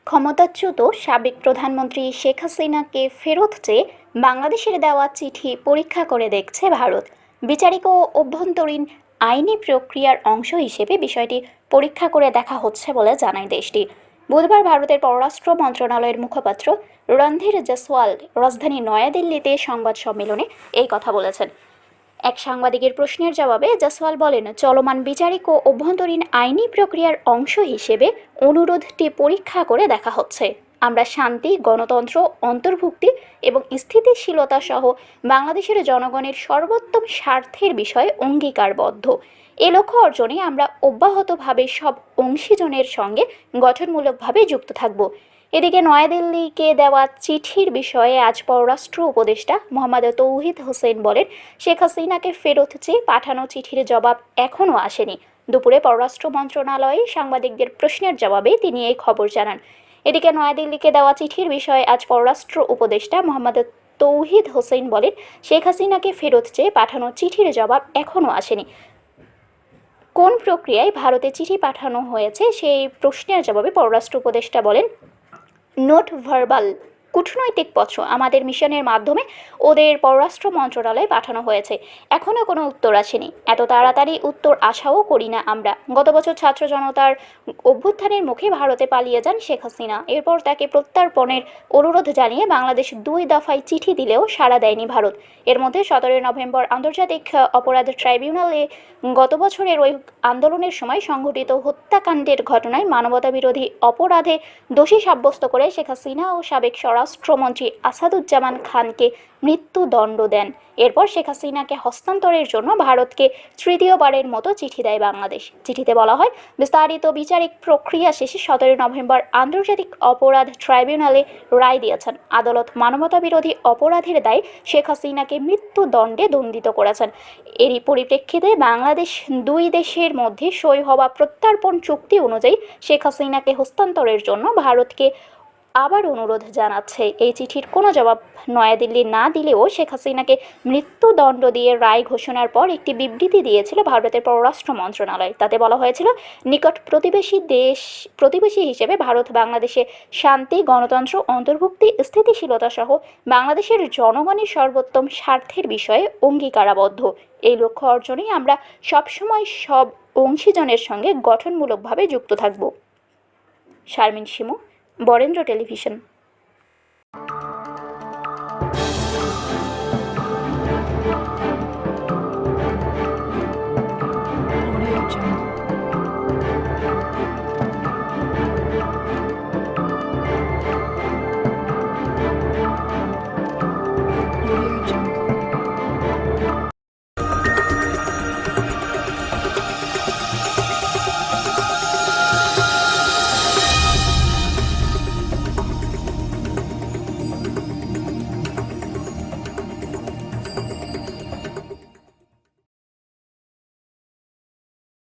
ক্ষমতাচ্যুত সাবেক প্রধানমন্ত্রী শেখ হাসিনাকে ফেরত চেয়ে বাংলাদেশের দেওয়া চিঠি পরীক্ষা করে দেখছে ভারত। বিচারিক ও অভ্যন্তরীণ আইনি প্রক্রিয়ার অংশ হিসেবে বিষয়টি পরীক্ষা করে দেখা হচ্ছে বলে জানায় দেশটি। বুধবার ভারতের পররাষ্ট্র মন্ত্রণালয়ের মুখপাত্র রণধীর জয়সওয়াল রাজধানী নয়াদিল্লিতে সংবাদ সম্মেলনে এই কথা বলেছেন। এক সাংবাদিকের প্রশ্নের জবাবে জয়সওয়াল বলেন, চলমান বিচারিক ও অভ্যন্তরীণ আইনি প্রক্রিয়ার অংশ হিসেবে অনুরোধটি পরীক্ষা করে দেখা হচ্ছে। আমরা শান্তি, গণতন্ত্র, অন্তর্ভুক্তি এবং স্থিতিশীলতা সহ বাংলাদেশের জনগণের সর্বোত্তম স্বার্থের বিষয়ে অঙ্গীকারবদ্ধ। এ লক্ষ্য অর্জনে আমরা অব্যাহতভাবে সব অংশীজনের সঙ্গে গঠনমূলকভাবে যুক্ত থাকব। এদিকে নয়াদিল্লিকে দেওয়া চিঠির বিষয়ে আজ পররাষ্ট্র উপদেষ্টা মোহাম্মদ তৌহিদ হোসেন বলেন, শেখ হাসিনাকে ফেরত চেয়ে পাঠানো চিঠির জবাব এখনও আসেনি। দুপুরে পররাষ্ট্র মন্ত্রণালয়ে সাংবাদিকদের প্রশ্নের জবাবে তিনি এই খবর জানান। এদিকে নয়াদিল্লিকে দেওয়া চিঠির বিষয়ে আজ পররাষ্ট্র উপদেষ্টা মোহাম্মদ তৌহিদ হোসেন বলেন, শেখ হাসিনাকে ফেরত চেয়ে পাঠানো চিঠির জবাব এখনও আসেনি। কোন প্রক্রিয়ায় ভারতে চিঠি পাঠানো হয়েছে সেই প্রশ্নের জবাবে পররাষ্ট্র উপদেষ্টা বলেন, নোট ভার্বাল কূটনৈতিক পত্র আমাদের মিশনের মাধ্যমে ওদের পররাষ্ট্র মন্ত্রণালয়ে পাঠানো হয়েছে। এখনও কোনো উত্তর আসেনি। এত তাড়াতাড়ি উত্তর আশাও করি না আমরা। গত বছর ছাত্র জনতার অভ্যুত্থানের মুখে ভারতে পালিয়ে যান শেখ হাসিনা। এরপর তাকে প্রত্যার্পণের অনুরোধ জানিয়ে বাংলাদেশ 2 দফায় চিঠি দিলেও সাড়া দেয়নি ভারত। এর মধ্যে 17 নভেম্বর আন্তর্জাতিক অপরাধ ট্রাইব্যুনালে গত বছরের ওই আন্দোলনের সময় সংঘটিত হত্যাকাণ্ডের ঘটনায় মানবতাবিরোধী অপরাধে দোষী সাব্যস্ত করে শেখ হাসিনা ও সাবেক স্বরাষ্ট্রমন্ত্রী আসাদুজ্জামান খানকে মৃত্যুদণ্ড দেন। এরপর শেখ হাসিনাকে হস্তান্তরের জন্য ভারতকে তৃতীয়বারের মতো চিঠি দেয় বাংলাদেশ। চিঠিতে বলা হয়, বিস্তারিত বিচারিক প্রক্রিয়া শেষে 17 নভেম্বর আন্তর্জাতিক অপরাধ ট্রাইব্যুনালে রায় দিয়েছেন। আদালত মানবতাবিরোধী অপরাধের দায়ে শেখ হাসিনাকে মৃত্যুদণ্ডে দণ্ডিত করেছেন। এরই পরিপ্রেক্ষিতে বাংলাদেশ 2 দেশের মধ্যে সই হওয়া প্রত্যার্পণ চুক্তি অনুযায়ী শেখ হাসিনাকে হস্তান্তরের জন্য ভারতকে আবার অনুরোধ জানাচ্ছে। এই চিঠির কোনো জবাব নয়াদিল্লি না দিলেও শেখ হাসিনাকে মৃত্যুদণ্ড দিয়ে রায় ঘোষণার পর একটি বিবৃতি দিয়েছিল ভারতের পররাষ্ট্র মন্ত্রণালয়। তাতে বলা হয়েছিল, নিকট প্রতিবেশী হিসেবে ভারত বাংলাদেশে শান্তি, গণতন্ত্র, অন্তর্ভুক্তি, স্থিতিশীলতা সহ বাংলাদেশের জনগণের সর্বোত্তম স্বার্থের বিষয়ে অঙ্গীকারাবদ্ধ। এই লক্ষ্য অর্জনে আমরা সবসময় সব অংশীজনের সঙ্গে গঠনমূলকভাবে যুক্ত থাকব। শারমিন শিমু, বরেন্দ্র টেলিভিশন।